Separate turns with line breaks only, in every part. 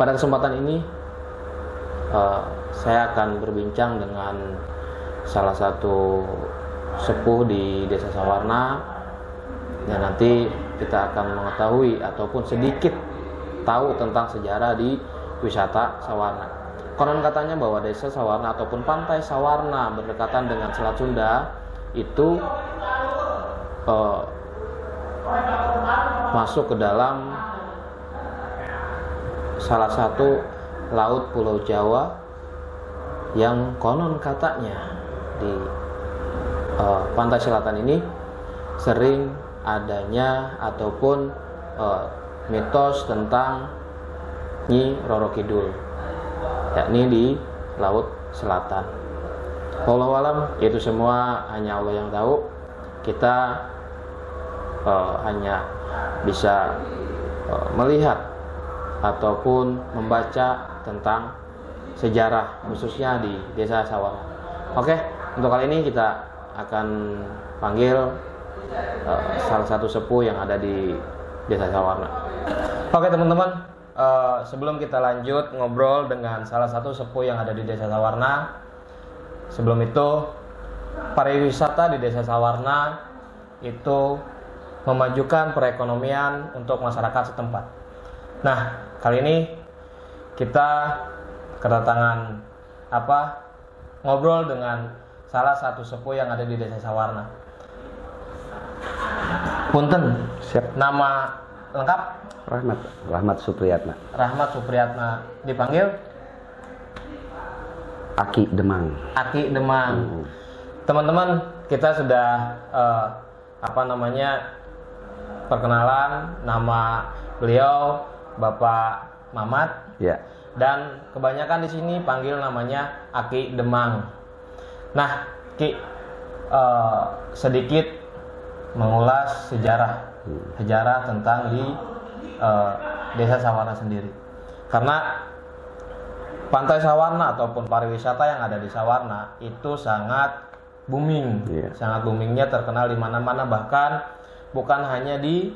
Pada kesempatan ini saya akan berbincang dengan salah satu sepuh di Desa Sawarna, dan nanti kita akan mengetahui ataupun sedikit tahu tentang sejarah di wisata Sawarna. Konon katanya bahwa Desa Sawarna ataupun Pantai Sawarna berdekatan dengan Selat Sunda itu masuk ke dalam salah satu laut Pulau Jawa yang konon katanya di pantai selatan ini sering adanya ataupun mitos tentang Nyi Roro Kidul, yakni di laut selatan. Wallahu alam, itu semua hanya Allah yang tahu. Kita hanya bisa melihat ataupun membaca tentang sejarah khususnya di Desa Sawarna. Oke, untuk kali ini kita akan panggil salah satu sepuh yang ada di Desa Sawarna. Oke teman-teman, sebelum kita lanjut ngobrol dengan salah satu sepuh yang ada di Desa Sawarna, sebelum itu pariwisata di Desa Sawarna itu memajukan perekonomian untuk masyarakat setempat. Nah, kali ini kita kedatangan ngobrol dengan salah satu sepuh yang ada di Desa Sawarna. Punten,
siap.
Nama lengkap?
Rahmat Supriyatna.
Rahmat Supriyatna, dipanggil
Aki Demang.
Aki Demang. Teman-teman, kita sudah perkenalan nama beliau Bapak Mamat.
Ya.
Dan kebanyakan di sini panggil namanya Aki Demang. Nah, Ki, sedikit mengulas sejarah tentang di Desa Sawarna sendiri. Karena Pantai Sawarna ataupun pariwisata yang ada di Sawarna itu sangat booming, sangat boomingnya, terkenal di mana-mana, bahkan bukan hanya di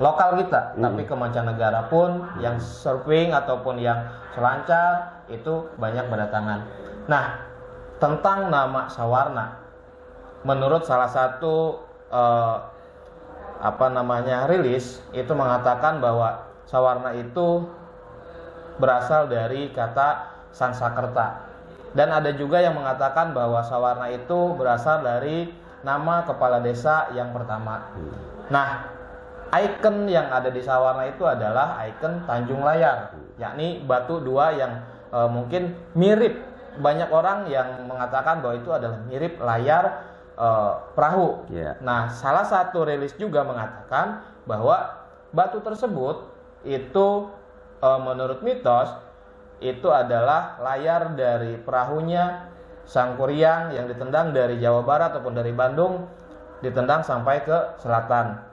lokal kita, tapi ke mancanegara pun yang surfing ataupun yang selancar itu banyak berdatangan. Nah, tentang nama Sawarna, menurut salah satu rilis itu mengatakan bahwa Sawarna itu berasal dari kata Sanskerta, dan ada juga yang mengatakan bahwa Sawarna itu berasal dari nama kepala desa yang pertama. Nah, ikon yang ada di Sawarna itu adalah ikon Tanjung Layar, yakni batu dua yang mungkin mirip, banyak orang yang mengatakan bahwa itu adalah mirip layar perahu. Nah, salah satu rilis juga mengatakan bahwa batu tersebut itu menurut mitos itu adalah layar dari perahunya Sang Kuryang yang ditendang dari Jawa Barat ataupun dari Bandung, ditendang sampai ke selatan.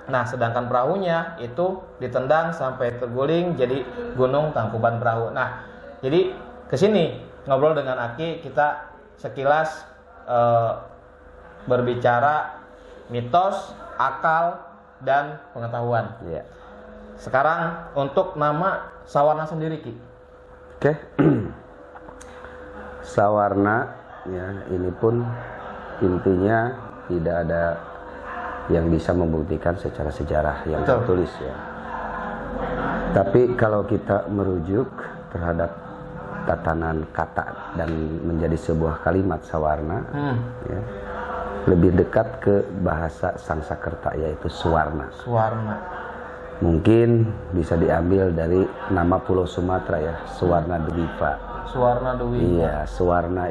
Nah, sedangkan perahunya itu ditendang sampai terguling jadi Gunung Tangkuban Perahu. Nah, jadi kesini ngobrol dengan Aki, kita sekilas berbicara mitos, akal, dan pengetahuan. Sekarang untuk nama Sawarna sendiri, Ki.
Oke. Sawarna, ya, ini pun intinya tidak ada yang bisa membuktikan secara sejarah yang tertulis, ya. Tapi kalau kita merujuk terhadap tatanan kata dan menjadi sebuah kalimat Sawarna, ya, lebih dekat ke bahasa Sanskerta, yaitu Suwarna. Mungkin bisa diambil dari nama Pulau Sumatera, ya, Suwarna Dwipa. Iya, Suwarna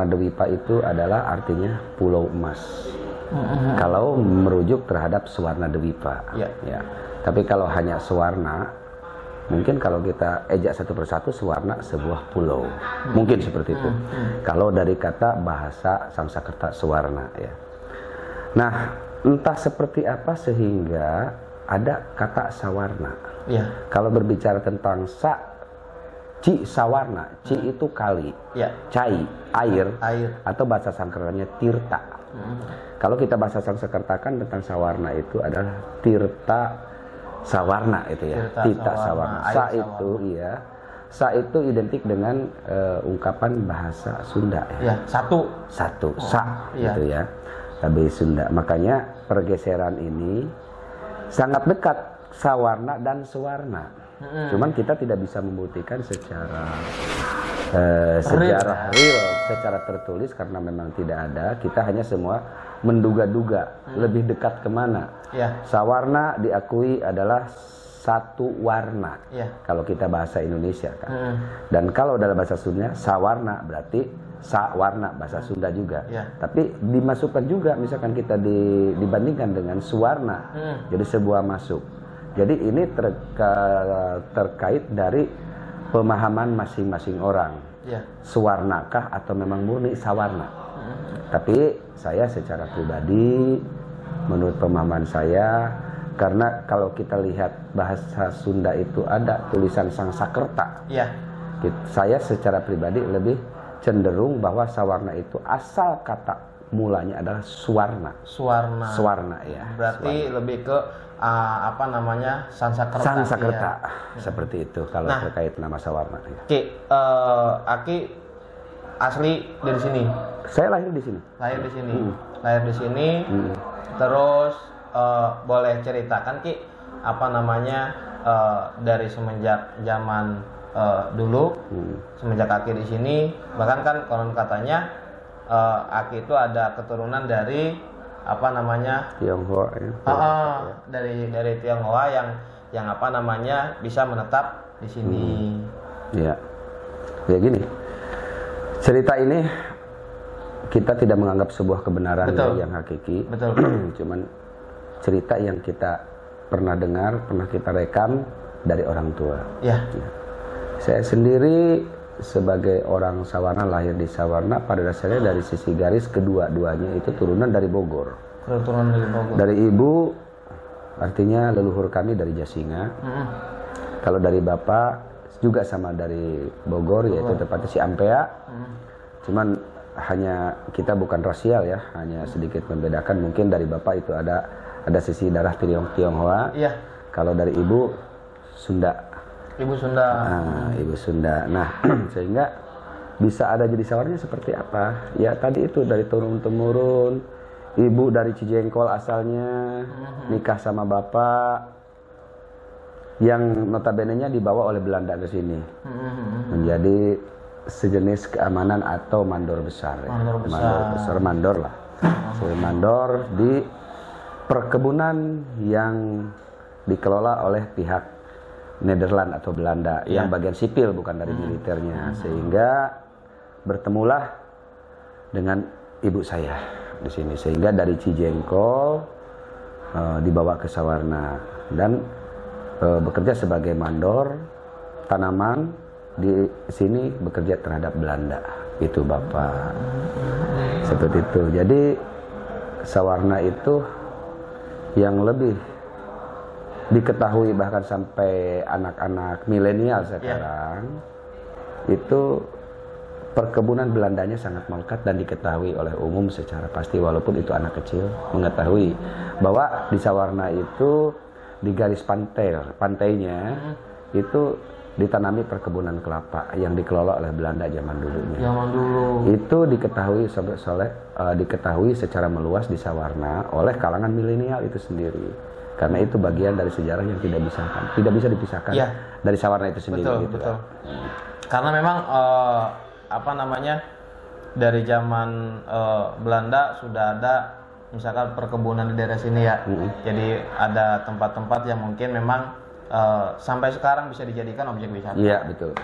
Dwipa itu adalah artinya pulau emas. Kalau merujuk terhadap Suwarna Dwipa, ya. Tapi kalau hanya Suwarna, mungkin kalau kita ejak satu persatu, Suwarna sebuah pulau, mungkin seperti itu. Kalau dari kata bahasa Sanskerta Suwarna, ya. Nah, entah seperti apa sehingga ada kata Sawarna. Kalau berbicara tentang Ci Sawarna, Ci itu kali, Cai air, atau bahasa Sanskertanya Tirta. Kalau kita bahasa Sanskertakan tentang Sawarna itu adalah Tirta sawarna itu ya. Tita sawarna. Sa itu iya. Sa itu identik dengan ungkapan bahasa Sunda ya. Satu. Sa gitu ya. Tapi Sunda. Makanya pergeseran ini sangat dekat sawarna dan suwarna. Cuman kita tidak bisa membuktikan secara sejarah real, secara tertulis karena memang tidak ada. Kita hanya semua menduga-duga lebih dekat kemana. Sawarna diakui adalah satu warna. Kalau kita bahasa Indonesia kan. Dan kalau dalam bahasa Sunda sawarna berarti sawarna bahasa Sunda juga. Tapi dimasukkan juga misalkan kita dibandingkan dengan suwarna. Jadi sebuah masuk. Jadi ini terkait dari pemahaman masing-masing orang. Suwarnakah atau memang murni sawarna. Tapi saya secara pribadi menurut pemahaman saya, karena kalau kita lihat bahasa Sunda itu ada tulisan Sangsakerta. Saya secara pribadi lebih cenderung bahwa sawarna itu asal kata mulanya adalah suwarna. Suwarna ya. Berarti suwarna. Lebih ke apa namanya Sangsakerta. Sangsakerta ya. Seperti itu kalau terkait nama sawarna.
Ki, Aki asli dari sini.
Saya lahir di sini.
Lahir di sini. Lahir di sini. Terus boleh ceritakan Ki apa namanya dari semenjak zaman dulu semenjak Aki di sini, bahkan kan konon katanya Aki itu ada keturunan dari apa namanya
Tionghoa
dari Tionghoa yang apa namanya bisa menetap di sini.
Ya gini, cerita ini kita tidak menganggap sebuah kebenaran yang hakiki. Cuman cerita yang kita pernah dengar, pernah kita rekam dari orang tua. Saya sendiri sebagai orang Sawarna, lahir di Sawarna, pada dasarnya dari sisi garis kedua-duanya itu turunan dari Bogor. Dari ibu artinya leluhur kami dari Jasinga. Kalau dari bapak juga sama dari Bogor, yaitu tepatnya si Ampea. Cuman hanya kita bukan rasial ya, hanya sedikit membedakan. Mungkin dari bapak itu ada sisi darah Tionghoa. Kalau dari ibu Sunda. Ibu Sunda. Nah, sehingga bisa ada jadi sawarnya seperti apa? Ya tadi itu dari turun temurun. Ibu dari Cijengkol asalnya, nikah sama bapak yang notabene-nya dibawa oleh Belanda ke sini. Menjadi sejenis keamanan atau mandor besar. Mandor lah. Mandor di perkebunan yang dikelola oleh pihak Nederland atau Belanda yang bagian sipil bukan dari militernya, sehingga bertemulah dengan ibu saya di sini, sehingga dari Cijengkol dibawa ke Sawarna dan bekerja sebagai mandor tanaman di sini, bekerja terhadap Belanda. Itu bapak seperti itu. Jadi Sawarna itu yang lebih diketahui bahkan sampai anak-anak milenial sekarang itu perkebunan Belandanya sangat melekat dan diketahui oleh umum secara pasti, walaupun itu anak kecil mengetahui bahwa di Sawarna itu di garis pantainya itu ditanami perkebunan kelapa yang dikelola oleh Belanda zaman dulunya. Itu diketahui secara meluas di Sawarna oleh kalangan milenial itu sendiri. Karena itu bagian dari sejarah yang tidak bisa dipisahkan dari Sawarna itu sendiri. Betul.
Karena memang apa namanya dari zaman Belanda sudah ada misalkan perkebunan di daerah sini ya. Jadi ada tempat-tempat yang mungkin memang sampai sekarang bisa dijadikan objek wisata.
Iya betul.